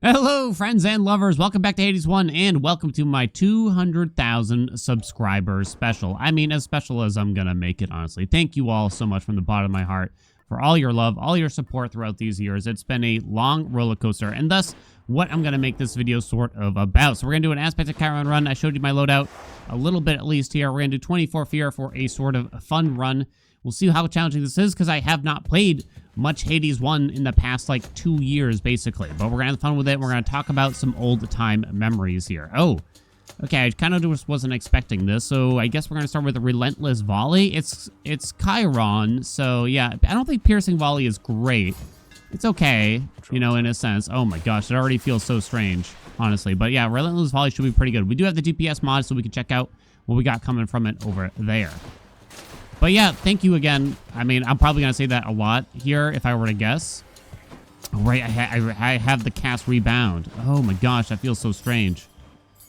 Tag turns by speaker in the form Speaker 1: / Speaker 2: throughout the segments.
Speaker 1: Hello, friends and lovers. Welcome back to Hades 1, and welcome to my 200,000 subscribers special. I mean, as special as I'm gonna make it, honestly. Thank you all so much from the bottom of my heart for all your love, all your support throughout these years. It's been a long roller coaster, and thus, what I'm gonna make this video sort of about. So we're gonna do an aspect of Chiron run. I showed you my loadout a little bit, at least here. We're gonna do 24 fear for a sort of fun run. We'll see how challenging this is, because I have not played much Hades 1 in the past, like, 2 years, basically. But we're gonna have fun with it. We're gonna talk about some old-time memories here. Oh, okay, I kind of just wasn't expecting this, so I guess we're gonna start with a Relentless Volley. It's Chiron, so yeah, I don't think Piercing Volley is great. It's okay, you know, in a sense. Oh my gosh, it already feels so strange, honestly. But yeah, Relentless Volley should be pretty good. We do have the GPS mod, so we can check out what we got coming from it over there. But yeah, thank you again. I mean, I'm probably going to say that a lot here if I were to guess. Oh, right, I have the cast rebound. Oh my gosh, that feels so strange.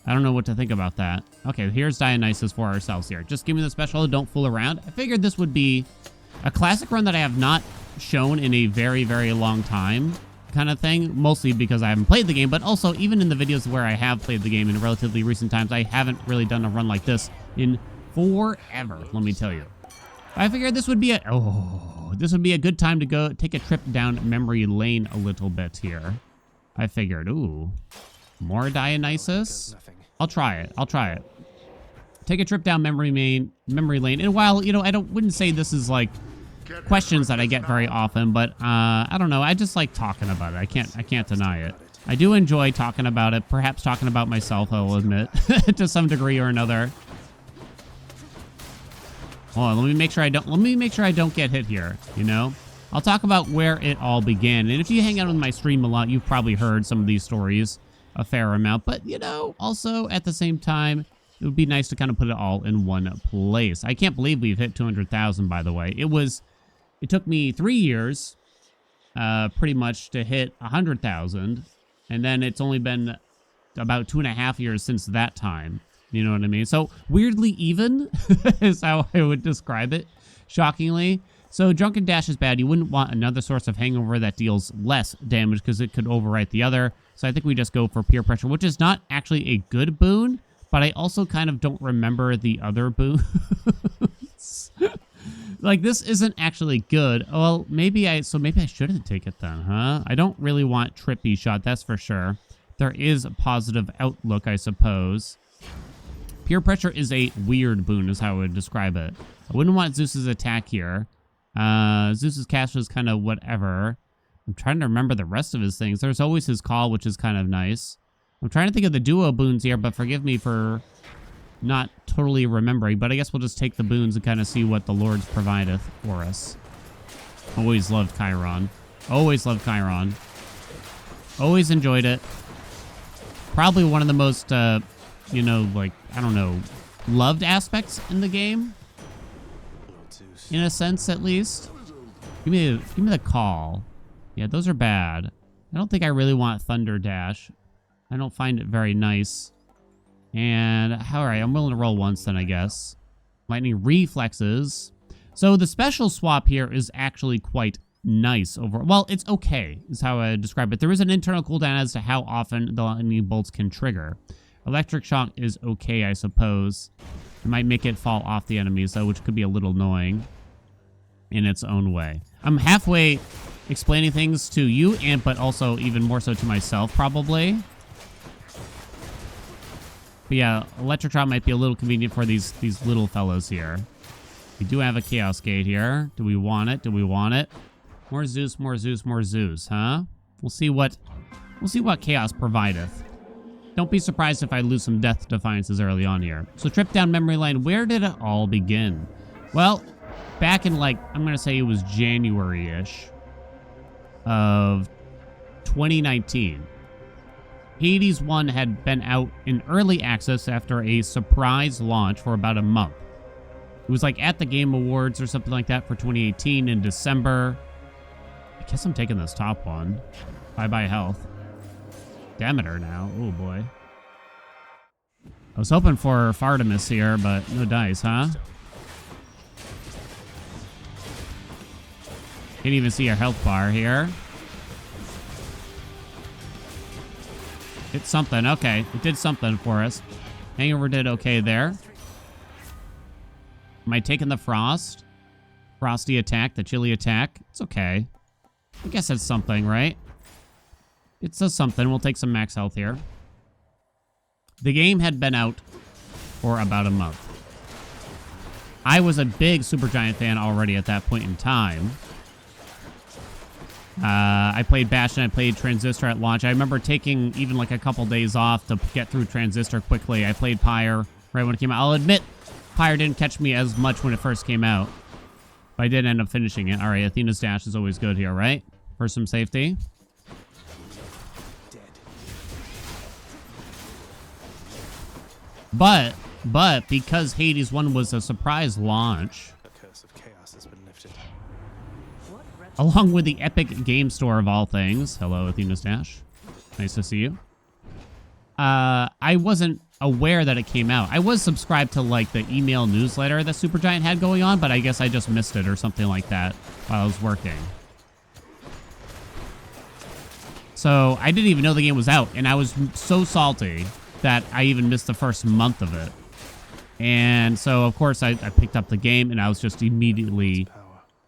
Speaker 1: I don't know what to think about that. Okay, here's Dionysus for ourselves here. Just give me the special, don't fool around. I figured this would be a classic run that I have not shown in a very, very long time kind of thing. Mostly because I haven't played the game, but also even in the videos where I have played the game in relatively recent times, I haven't really done a run like this in forever, let me tell you. I figured this would be a good time to go take a trip down memory lane a little bit here. I figured, ooh, more Dionysus. I'll try it. Take a trip down memory lane. And while, you know, I wouldn't say this is like questions that I get very often, but I don't know. I just like talking about it. I can't deny it. I do enjoy talking about it. Perhaps talking about myself, I'll admit, to some degree or another. Hold on, let me make sure I don't get hit here, you know? I'll talk about where it all began. And if you hang out on my stream a lot, you've probably heard some of these stories a fair amount. But, you know, also at the same time, it would be nice to kind of put it all in one place. I can't believe we've hit 200,000, by the way. It took me 3 years, pretty much, to hit 100,000. And then it's only been about 2.5 years since that time. You know what I mean? So, weirdly even is how I would describe it, shockingly. So, Drunken Dash is bad. You wouldn't want another source of hangover that deals less damage because it could overwrite the other. So, I think we just go for Peer Pressure, which is not actually a good boon, but I also kind of don't remember the other boons. Like, this isn't actually good. Well, maybe I shouldn't take it then, huh? I don't really want Trippy Shot, that's for sure. There is a positive outlook, I suppose. Peer Pressure is a weird boon, is how I would describe it. I wouldn't want Zeus's attack here. Zeus's cast was kind of whatever. I'm trying to remember the rest of his things. There's always his call, which is kind of nice. I'm trying to think of the duo boons here, but forgive me for not totally remembering. But I guess we'll just take the boons and kind of see what the Lord's provideth for us. Always loved Chiron. Always loved Chiron. Always enjoyed it. Probably one of the most... you know, like, I don't know, loved aspects in the game, in a sense, at least. Give me the call. Yeah, those are bad. I don't think I really want Thunder Dash. I don't find it very nice. And, all right, I'm willing to roll once then, I guess. Lightning Reflexes. So the special swap here is actually quite nice overall. Well, it's okay, is how I describe it. There is an internal cooldown as to how often the lightning bolts can trigger. Electric Shock is okay, I suppose. It might make it fall off the enemies, though, which could be a little annoying in its own way. I'm halfway explaining things to you, but also even more so to myself, probably. But yeah, Electric Shock might be a little convenient for these little fellows here. We do have a Chaos Gate here. Do we want it? Do we want it? More Zeus, more Zeus, more Zeus, huh? We'll see what Chaos provideth. Don't be surprised if I lose some Death Defiances early on here. So trip down memory lane, where did it all begin? Well, back in like, I'm going to say it was January-ish of 2019. Hades 1 had been out in early access after a surprise launch for about a month. It was like at the Game Awards or something like that for 2018 in December. I guess I'm taking this top one. Bye-bye health. Demeter now. Oh, boy. I was hoping for Fartimus here, but no dice, huh? Can't even see our health bar here. It's something. Okay, it did something for us. Hangover did okay there. Am I taking the frost? Frosty attack, the chilly attack. It's okay. I guess it's something, right? It says something. We'll take some max health here. The game had been out for about a month. I was a big Supergiant fan already at that point in time. I played Bastion, I played Transistor at launch. I remember taking even like a couple days off to get through Transistor quickly. I played Pyre right when it came out. I'll admit, Pyre didn't catch me as much when it first came out. But I did end up finishing it. All right, Athena's Dash is always good here, right? For some safety. But because Hades 1 was a surprise launch,
Speaker 2: The curse of chaos has been lifted.
Speaker 1: along with the Epic Game Store of all things. Hello, Athena's Dash. Nice to see you. I wasn't aware that it came out. I was subscribed to like the email newsletter that Supergiant had going on, but I guess I just missed it or something like that while I was working. So I didn't even know the game was out, and I was so salty that I even missed the first month of it. And so, of course, I picked up the game, and I was just immediately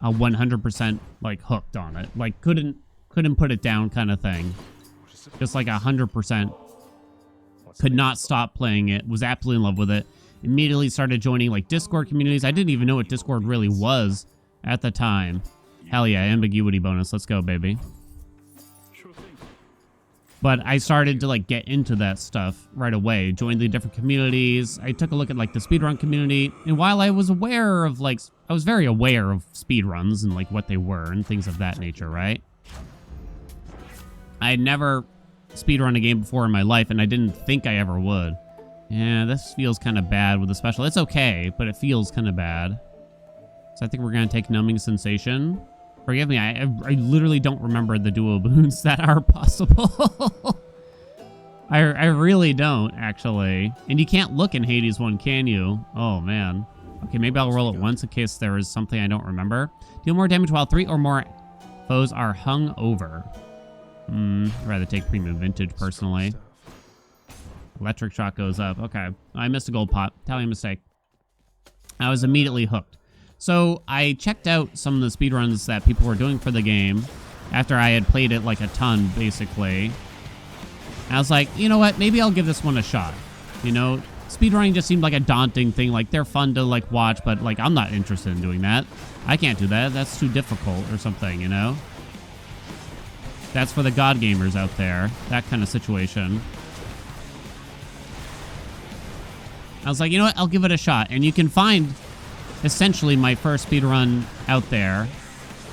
Speaker 1: 100% like hooked on it. Like couldn't put it down kind of thing. Just like 100%. Could not stop playing it. Was absolutely in love with it. Immediately started joining like Discord communities. I didn't even know what Discord really was at the time. Hell yeah, ambiguity bonus. Let's go, baby. But I started to like get into that stuff right away. Joined the different communities. I took a look at like the speedrun community. And while I was aware of like, I was very aware of speedruns and like what they were and things of that nature, right? I had never speedrun a game before in my life, and I didn't think I ever would. Yeah, this feels kind of bad with the special. It's okay, but it feels kind of bad. So I think we're going to take Numbing Sensation. Forgive me, I literally don't remember the dual boons that are possible. I really don't, actually. And you can't look in Hades 1, can you? Oh, man. Okay, maybe I'll roll it once in case there is something I don't remember. Deal more damage while 3 or more foes are hung over. I'd rather take Premium Vintage, personally. Electric Shock goes up. Okay. I missed a gold pot. Tally mistake. I was immediately hooked. So I checked out some of the speedruns that people were doing for the game after I had played it like a ton, basically. And I was like, you know what? Maybe I'll give this one a shot. You know, speedrunning just seemed like a daunting thing. Like, they're fun to, like, watch, but, like, I'm not interested in doing that. I can't do that. That's too difficult or something, you know? That's for the god gamers out there. That kind of situation. I was like, you know what? I'll give it a shot. And you can find essentially my first speedrun out there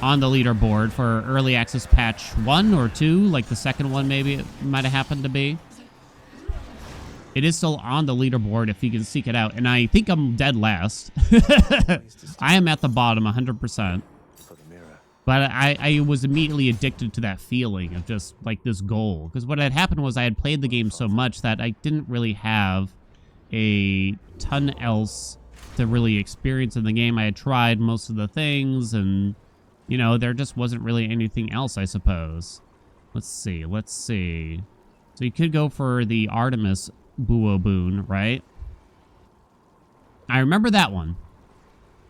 Speaker 1: on the leaderboard for early access patch 1 or 2. Like the second one maybe it might have happened to be. It is still on the leaderboard if you can seek it out. And I think I'm dead last. I am at the bottom 100%. But I was immediately addicted to that feeling of just, like, this goal. Because what had happened was I had played the game so much that I didn't really have a ton else to really experience in the game. I had tried most of the things, and, you know, there just wasn't really anything else, I suppose. Let's see. So you could go for the Artemis Buo Boon, right? I remember that one.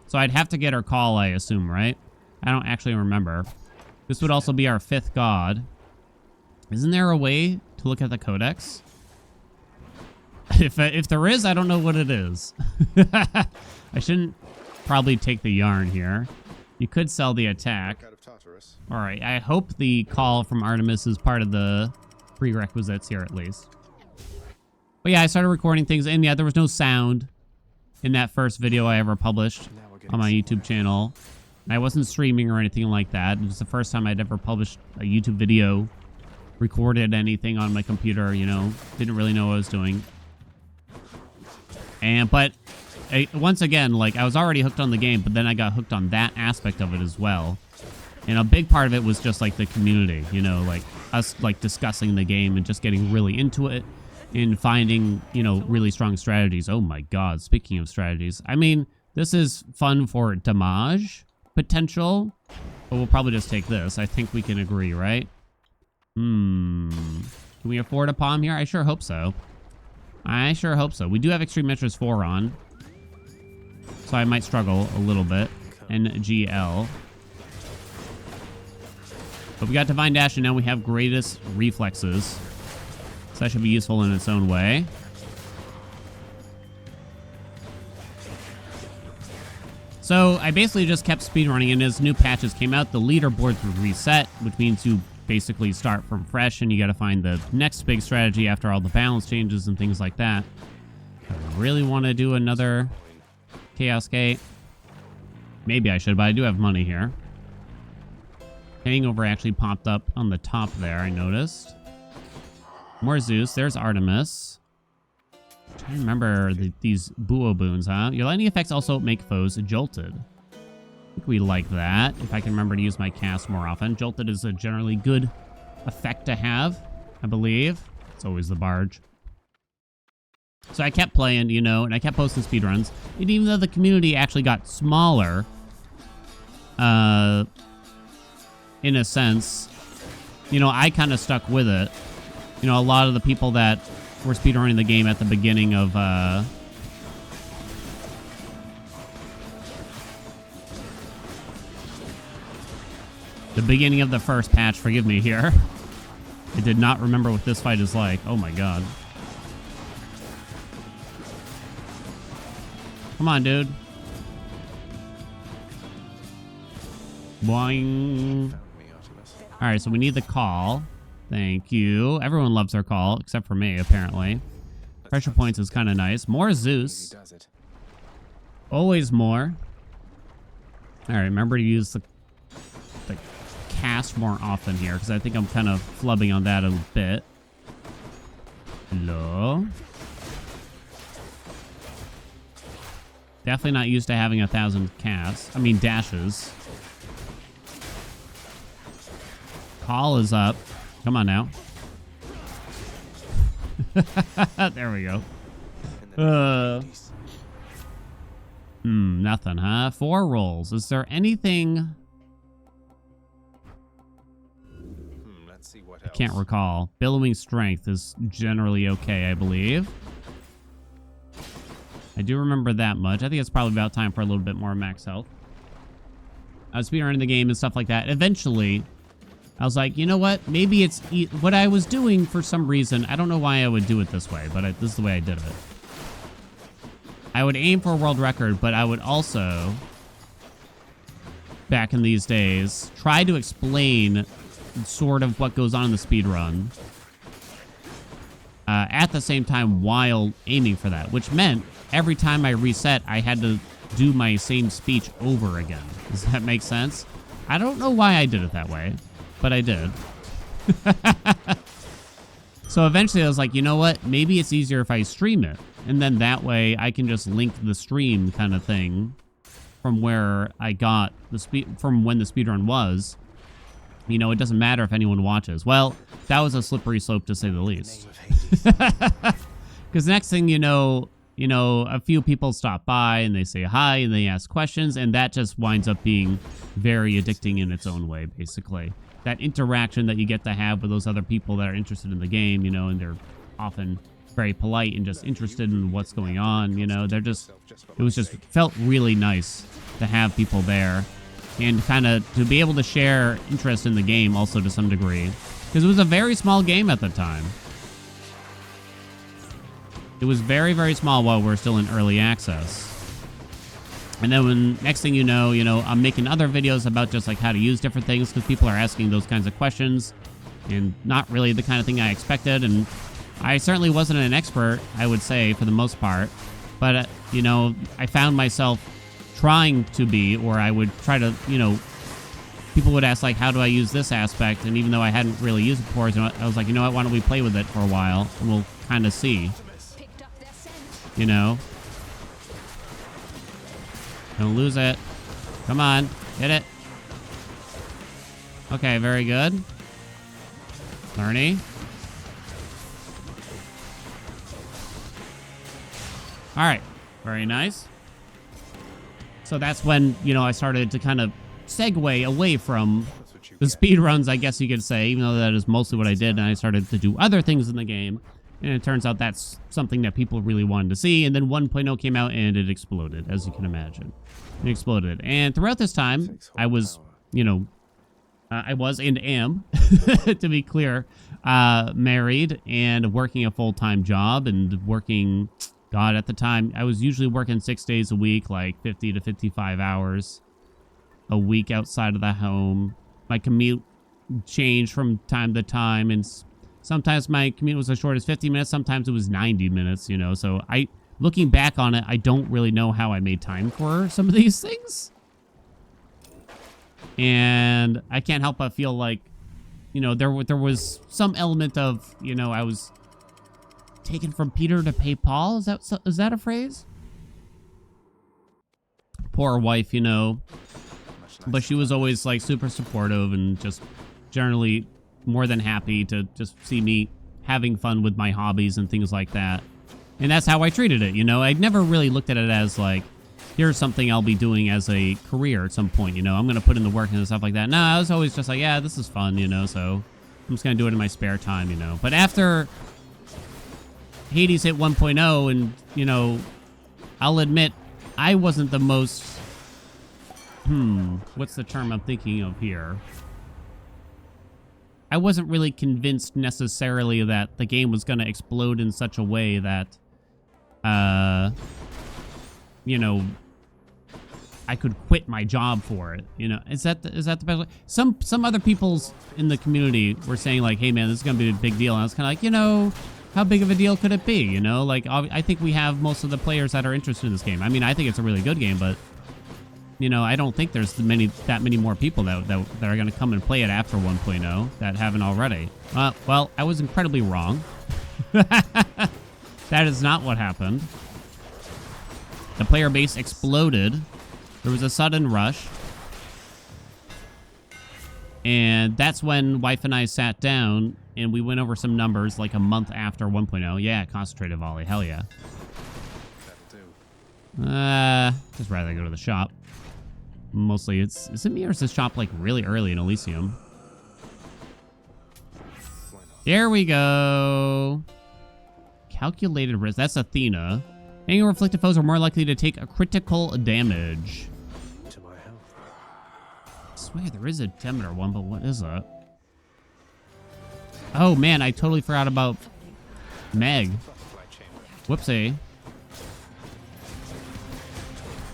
Speaker 1: So I'd have to get her call, I assume, right? I don't actually remember. This would also be our 5th god. Isn't there a way to look at the codex? If there is, I don't know what it is. I shouldn't probably take the yarn here. You could sell the attack. All right, I hope the call from Artemis is part of the prerequisites here at least. But yeah, I started recording things, and yeah, there was no sound in that first video I ever published on my YouTube channel. And I wasn't streaming or anything like that. It was the first time I'd ever published a YouTube video, recorded anything on my computer, you know. Didn't really know what I was doing. But once again, like, I was already hooked on the game, but then I got hooked on that aspect of it as well. And a big part of it was just, like, the community, you know, like, us, like, discussing the game and just getting really into it and finding, you know, really strong strategies. Oh, my God. Speaking of strategies, I mean, this is fun for damage potential, but we'll probably just take this. I think we can agree, right? Can we afford a palm here? I sure hope so. I sure hope so. We do have Extreme Measures 4 on. So I might struggle a little bit. NGL. But we got Divine Dash, and now we have Greatest Reflexes. So that should be useful in its own way. So I basically just kept speedrunning, and as new patches came out, the leaderboards would reset, which means you basically start from fresh, and you got to find the next big strategy after all the balance changes and things like that. I really want to do another Chaos Gate. Maybe I should, but I do have money here. Hangover actually popped up on the top there, I noticed. More Zeus. There's Artemis. I'm trying to remember these Buo boons, huh? Your lightning effects also make foes jolted. I think we like that. If I can remember to use my cast more often. Jolted is a generally good effect to have, I believe. It's always the barge. So I kept playing, you know, and I kept posting speedruns. And even though the community actually got smaller, in a sense, you know, I kind of stuck with it. You know, a lot of the people that were speedrunning the game at the beginning of, the first patch, forgive me here. I did not remember what this fight is like. Oh my god. Come on, dude. Boing. Alright, so we need the call. Thank you. Everyone loves our call, except for me, apparently. Pressure points is kind of nice. More Zeus. Always more. Alright, remember to use the cast more often here, because I think I'm kind of flubbing on that a bit. Hello? Definitely not used to having 1,000 casts. I mean, dashes. Call is up. Come on now. There we go. Nothing, huh? 4 rolls. Is there anything...
Speaker 2: Let's see what
Speaker 1: I can't recall. Billowing Strength is generally okay, I believe. I do remember that much. I think it's probably about time for a little bit more max health. I was speedrunning the game and stuff like that. Eventually, I was like, you know what? Maybe it's what I was doing for some reason. I don't know why I would do it this way, but this is the way I did it. I would aim for a world record, but I would also, back in these days, try to explain sort of what goes on in the speedrun at the same time while aiming for that, which meant every time I reset, I had to do my same speech over again. Does that make sense? I don't know why I did it that way, but I did. So eventually I was like, you know what? Maybe it's easier if I stream it. And then that way I can just link the stream kind of thing from where I got from when the speedrun was. You know, it doesn't matter if anyone watches. Well, that was a slippery slope to say the least. Because next thing you know, a few people stop by and they say hi and they ask questions, and that just winds up being very addicting in its own way, basically. That interaction that you get to have with those other people that are interested in the game, you know, and they're often very polite and just interested in what's going on, you know, felt really nice to have people there and kind of to be able to share interest in the game also to some degree, because it was a very small game at the time. It was very, very small while we're still in early access. And then when next thing you know, I'm making other videos about just like how to use different things because people are asking those kinds of questions and not really the kind of thing I expected. And I certainly wasn't an expert, I would say, for the most part. But, I found myself trying to be, or I would try to, people would ask like, how do I use this aspect? And even though I hadn't really used it before, I was like, you know what, why don't we play with it for a while and we'll kind of see. Don't lose it. Come on. Hit it. Okay, very good. Learny. Alright. Very nice. So that's when, I started to kind of segue away from the speed runs, I guess you could say, even though that is mostly what I did, and I started to do other things in the game. And it turns out that's something that people really wanted to see. And then 1.0 came out and it exploded, as you can imagine. It exploded. And throughout this time, I was, you know, I was and am, to be clear, married and working a full-time job and working, God, at the time, I was usually working 6 days a week, like 50 to 55 hours a week outside of the home. My commute changed from time to time, and sometimes my commute was as short as 50 minutes. Sometimes it was 90 minutes, you know. So looking back on it, I don't really know how I made time for some of these things. And I can't help but feel like, you know, there was some element of, you know, I was taken from Peter to pay Paul. Is that a phrase? Poor wife, you know. But she was always like super supportive and just generally more than happy to just see me having fun with my hobbies and things like that. And that's how I treated it, you know. I'd never really looked at it as like, here's something I'll be doing as a career at some point, you know. I'm going to put in the work and stuff like that. No, I was always just like, yeah, this is fun, you know, so I'm just going to do it in my spare time, you know. But after Hades hit 1.0 and, you know, I'll admit I wasn't the most, what's the term I'm thinking of here? I wasn't really convinced necessarily that the game was going to explode in such a way that, you know, I could quit my job for it. You know, is that the best way? Some other people's in the community were saying like, hey man, this is going to be a big deal. And I was kind of like, you know, how big of a deal could it be? You know, like I think we have most of the players that are interested in this game. I mean, I think it's a really good game, but you know, I don't think there's that many more people that are going to come and play it after 1.0 that haven't already. Well, I was incredibly wrong. That is not what happened. The player base exploded. There was a sudden rush. And that's when wife and I sat down and we went over some numbers like a month after 1.0. Yeah, concentrated volley. Hell yeah. Just rather go to the shop. Mostly is it me or is this shop like really early in Elysium? There we go. Calculated risk. That's Athena. Any afflicted foes are more likely to take a critical damage.
Speaker 2: To my health.
Speaker 1: I swear there is a Demeter one, but what is that? Oh man, I totally forgot about Meg. Whoopsie.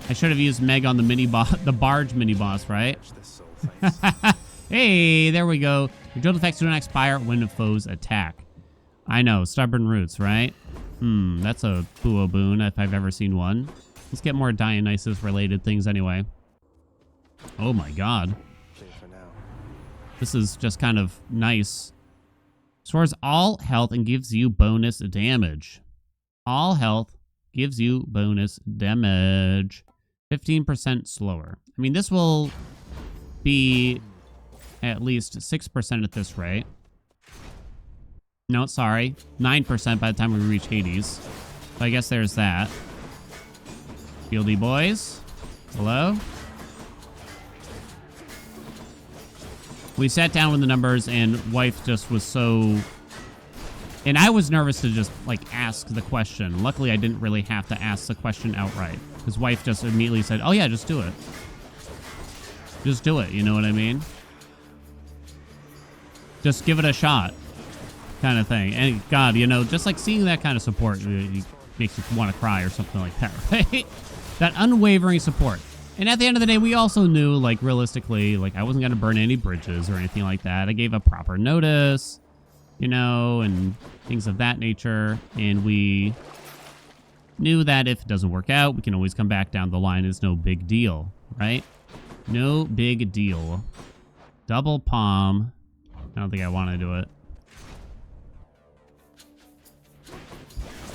Speaker 1: I should have used Meg on the mini boss, the barge mini boss, right? Hey, there we go. Your drill effects do not expire when foes attack. I know, stubborn roots, right? That's a Buo boon if I've ever seen one. Let's get more Dionysus related things anyway. Oh my god. This is just kind of nice. Restores all health and gives you bonus damage. All health gives you bonus damage. 15% slower. I mean, this will be at least 6% at this rate. No, sorry. 9% by the time we reach Hades. So I guess there's that. Fieldy boys. Hello? We sat down with the numbers and wife just was so... And I was nervous to just, like, ask the question. Luckily, I didn't really have to ask the question outright. His wife just immediately said, oh, yeah, just do it. Just do it, you know what I mean? Just give it a shot, kind of thing. And, God, you know, just, like, seeing that kind of support makes you want to cry or something like that, right? That unwavering support. And at the end of the day, we also knew, like, realistically, like, I wasn't going to burn any bridges or anything like that. I gave a proper notice, you know, and things of that nature. And we knew that if it doesn't work out, we can always come back down the line. It's no big deal, right? No big deal. Double palm. I don't think I want to do it.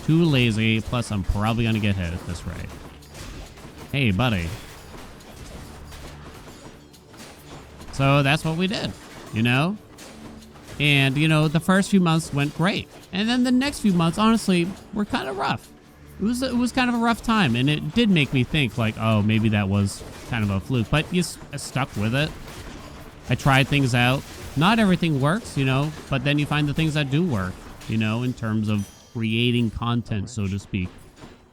Speaker 1: Too lazy, plus I'm probably going to get hit at this rate. Hey, buddy. So that's what we did, you know? And, you know, the first few months went great. And then the next few months, honestly, were kind of rough. It was kind of a rough time. And it did make me think, like, oh, maybe that was kind of a fluke. But you stuck with it. I tried things out. Not everything works, you know, but then you find the things that do work, you know, in terms of creating content, so to speak.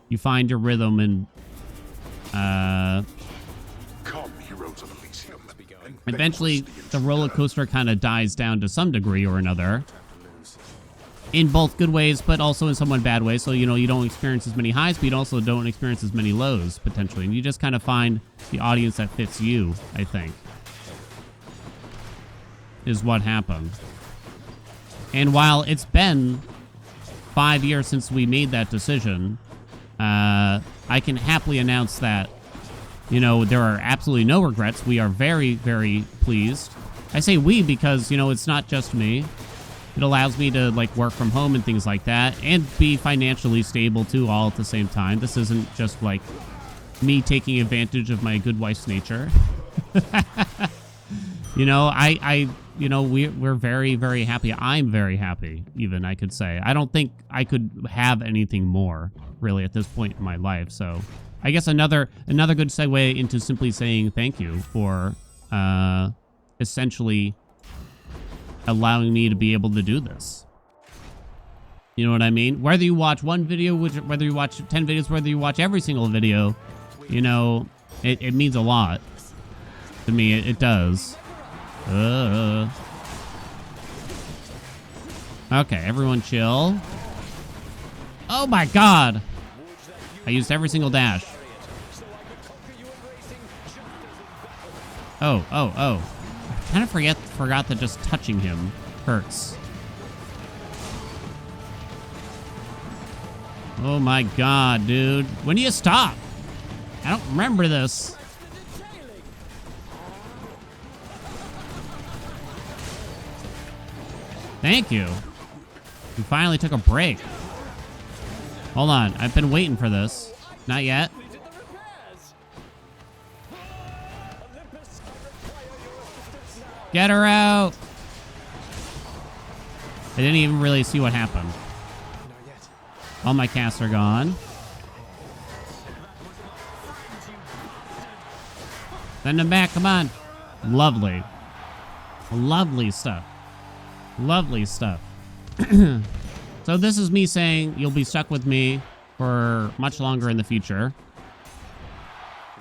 Speaker 1: You find your rhythm and
Speaker 3: Come, heroes of Elysium.
Speaker 1: eventually the roller coaster kind of dies down to some degree or another. In both good ways, but also in somewhat bad ways. So, you know, you don't experience as many highs, but you also don't experience as many lows, potentially. And you just kind of find the audience that fits you, I think, is what happened. And while it's been 5 years since we made that decision, I can happily announce that, you know, there are absolutely no regrets. We are very, very pleased. I say we because, you know, it's not just me. It allows me to, like, work from home and things like that, and be financially stable, too, all at the same time. This isn't just, like, me taking advantage of my good wife's nature. You know, you know, we're very, very happy. I'm very happy, even, I could say. I don't think I could have anything more, really, at this point in my life. So I guess another good segue into simply saying thank you for essentially allowing me to be able to do this. You know what I mean? Whether you watch one video, whether you watch 10 videos, whether you watch every single video, you know, it means a lot to me. It does. Okay, everyone chill. Oh my god! I used every single dash. Oh. I kind of forgot that just touching him hurts. Oh my god, dude. When do you stop? I don't remember this. Thank you. We finally took a break. Hold on. I've been waiting for this. Not yet. Get her out. I didn't even really see what happened. All my casts are gone. Send them back. Come on. Lovely. Lovely stuff. Lovely stuff. So this is me saying you'll be stuck with me for much longer in the future.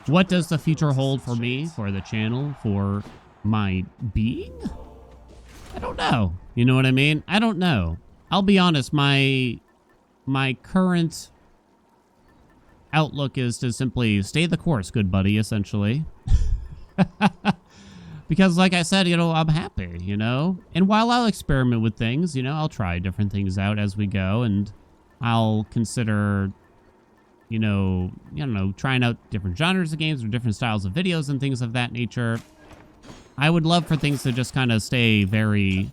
Speaker 1: What does the future hold for me, for the channel, for my being? I don't know. You know what I mean? I don't know. I'll be honest, my current outlook is to simply stay the course, good buddy, essentially. Because like I said, you know, I'm happy, you know? And while I'll experiment with things, you know, I'll try different things out as we go, and I'll consider, you know, trying out different genres of games or different styles of videos and things of that nature. I would love for things to just kind of stay very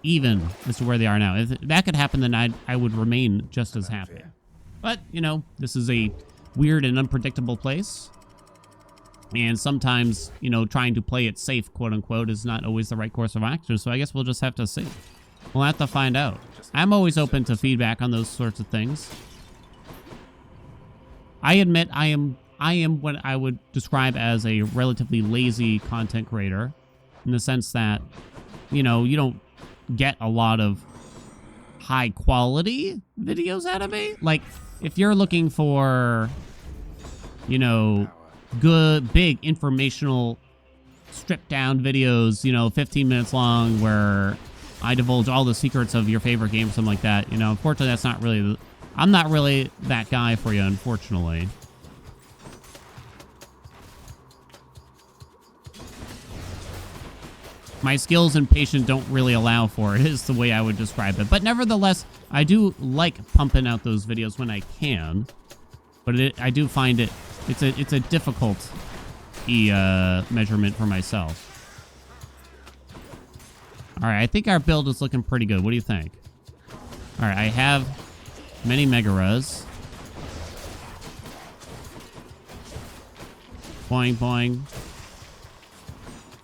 Speaker 1: even as to where they are now. If that could happen, then I would remain just as happy. But, you know, this is a weird and unpredictable place. And sometimes, you know, trying to play it safe, quote unquote, is not always the right course of action. So I guess we'll just have to see. We'll have to find out. I'm always open to feedback on those sorts of things. I admit I am what I would describe as a relatively lazy content creator, in the sense that, you know, you don't get a lot of high quality videos out of me. Like, if you're looking for, you know, good, big, informational, stripped down videos, you know, 15 minutes long, where I divulge all the secrets of your favorite game or something like that, you know, unfortunately, that's not really, I'm not really that guy for you, unfortunately. My skills and patience don't really allow for it, is the way I would describe it. But nevertheless, I do like pumping out those videos when I can. But I do find it's a difficult measurement for myself. All right, I think our build is looking pretty good. What do you think? All right, I have many Mega Res. Boing, boing.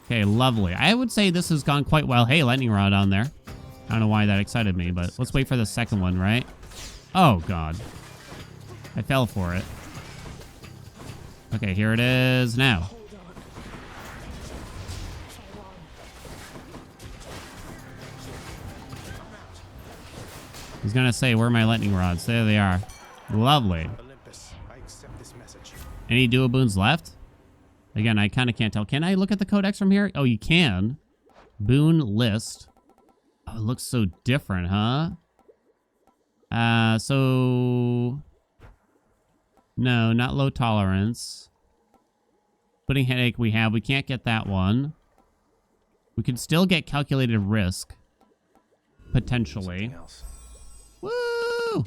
Speaker 1: Okay, lovely. I would say this has gone quite well. Hey, lightning rod on there. I don't know why that excited me, but let's wait for the second one, right? Oh, God. I fell for it. Okay, here it is now. was gonna say, where are my lightning rods? There they are. Lovely.
Speaker 2: Olympus, I accept this message.
Speaker 1: Any duo boons left? Again, I kind of can't tell. Can I look at the codex from here? Oh, you can. Boon list. Oh, it looks so different, huh? So... No, not low tolerance. Pudding headache we have. We can't get that one. We could still get calculated risk. Potentially.
Speaker 2: Something else.
Speaker 1: Woo!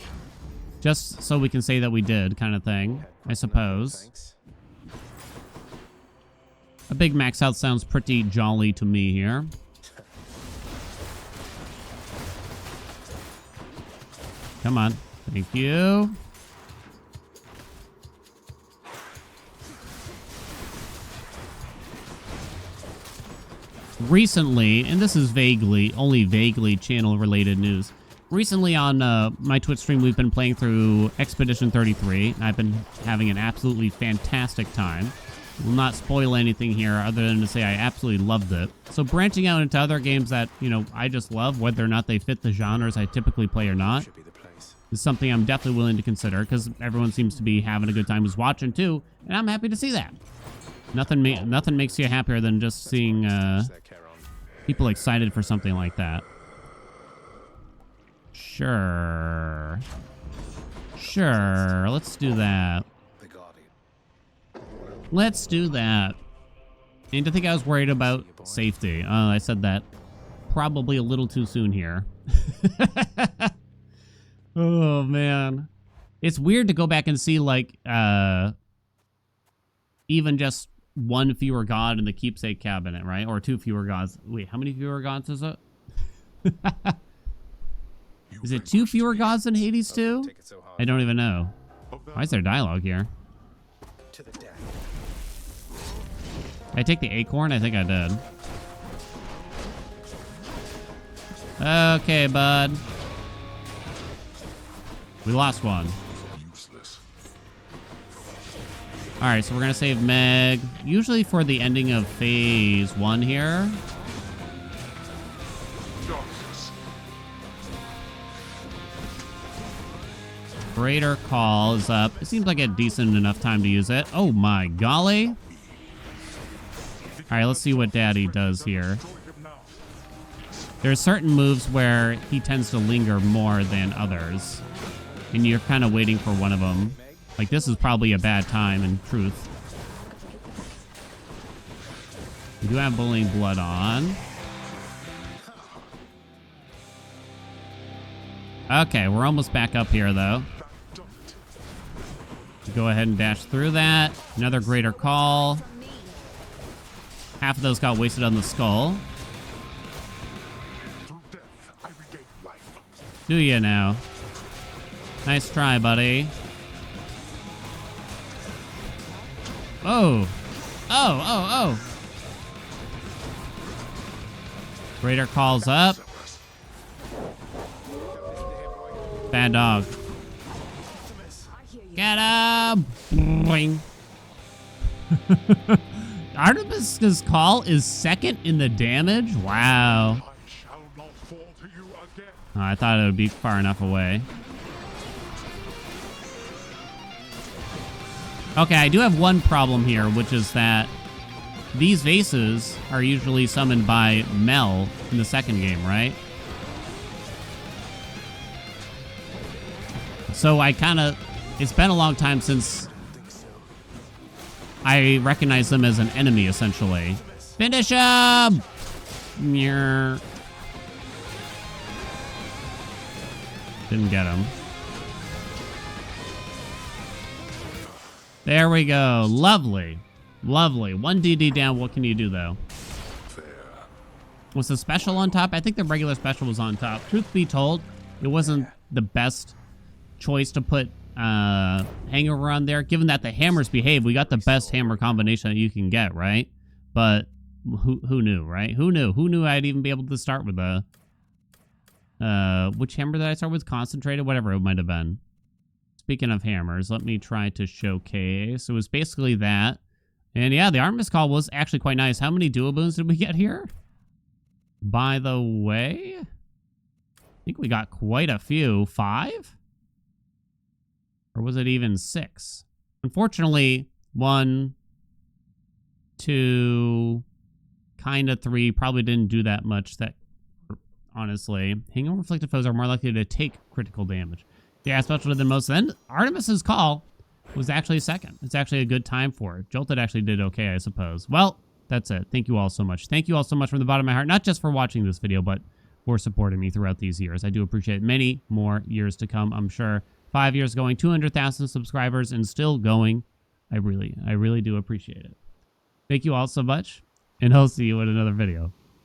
Speaker 1: Just so we can say that we did, kind of thing, I suppose.
Speaker 2: Thanks.
Speaker 1: A big max out sounds pretty jolly to me here. Come on. Thank you. Recently, and this is only vaguely channel-related news. Recently on my Twitch stream, we've been playing through Expedition 33. And I've been having an absolutely fantastic time. Will not spoil anything here other than to say I absolutely loved it. So branching out into other games that, you know, I just love, whether or not they fit the genres I typically play or not,
Speaker 2: Should be the place.
Speaker 1: is something I'm definitely willing to consider because everyone seems to be having a good time who's watching too, and I'm happy to see that. Nothing makes you happier than just seeing
Speaker 2: Push their care on.
Speaker 1: people excited for something like that. Sure. Sure, let's do that.
Speaker 2: The Guardian.
Speaker 1: Let's do that. And to think I was worried about safety. Oh, I said that probably a little too soon here. Oh, man. It's weird to go back and see, like, even just one fewer god in the keepsake cabinet, right? Or two fewer gods. Wait, how many fewer gods is it? Is it two fewer gods than Hades too?
Speaker 2: Take it so hard.
Speaker 1: I don't even know. Why is there dialogue here?
Speaker 2: To the death.
Speaker 1: Did I take the acorn? I think I did. Okay, bud. We lost one.
Speaker 3: Useless.
Speaker 1: Alright, so we're gonna save Meg. Usually for the ending of phase 1 here.
Speaker 3: Darkness.
Speaker 1: Greater Call is up. It seems like a decent enough time to use it. Oh my golly. Alright, let's see what Daddy does here.
Speaker 3: Destroy him now.
Speaker 1: There's certain moves where he tends to linger more than others. And you're kind of waiting for one of them. Like, this is probably a bad time, in truth. We do have Bullying Blood on. Okay, we're almost back up here, though. Go ahead and dash through that. Another Greater Call. Half of those got wasted on the skull.
Speaker 3: Through death, I regain life.
Speaker 1: Do you now? Nice try, buddy. Oh. Oh. Greater Call's up. Bad dog. Get him! Boing. Artemis's Call is second in the damage? Wow.
Speaker 3: I shall not fall to you again.
Speaker 1: Oh, I thought it would be far enough away. Okay, I do have one problem here, which is that these vases are usually summoned by Mel in the second game, right? So I kind of... It's been a long time since I recognize them as an enemy, essentially. Finish him! Didn't get him. There we go. Lovely. Lovely. 1 DD down. What can you do, though?
Speaker 3: Fair.
Speaker 1: Was the special on top? I think the regular special was on top. Truth be told, it wasn't the best choice to put Hangover on there. Given that the hammers behave, we got the best hammer combination that you can get, right? But who knew, right? Who knew? Who knew I'd even be able to start with a... which hammer did I start with? Concentrated? Whatever it might have been. Speaking of hammers, let me try to showcase. It was basically that. And yeah, the Artemis Call was actually quite nice. How many dual boons did we get here? By the way, think we got quite a few. 5? Or was it even 6? Unfortunately, 1, 2, kind of 3 probably didn't do that much. That honestly, hang-on reflected foes are more likely to take critical damage. Yeah, especially than most. Then Artemis's Call was actually second. It's actually a good time for it. Jolted actually did okay, I suppose. Well, that's it. Thank you all so much. Thank you all so much from the bottom of my heart, not just for watching this video, but for supporting me throughout these years. I do appreciate many more years to come, I'm sure. 5 years going, 200,000 subscribers, and still going. I really do appreciate it. Thank you all so much, and I'll see you in another video.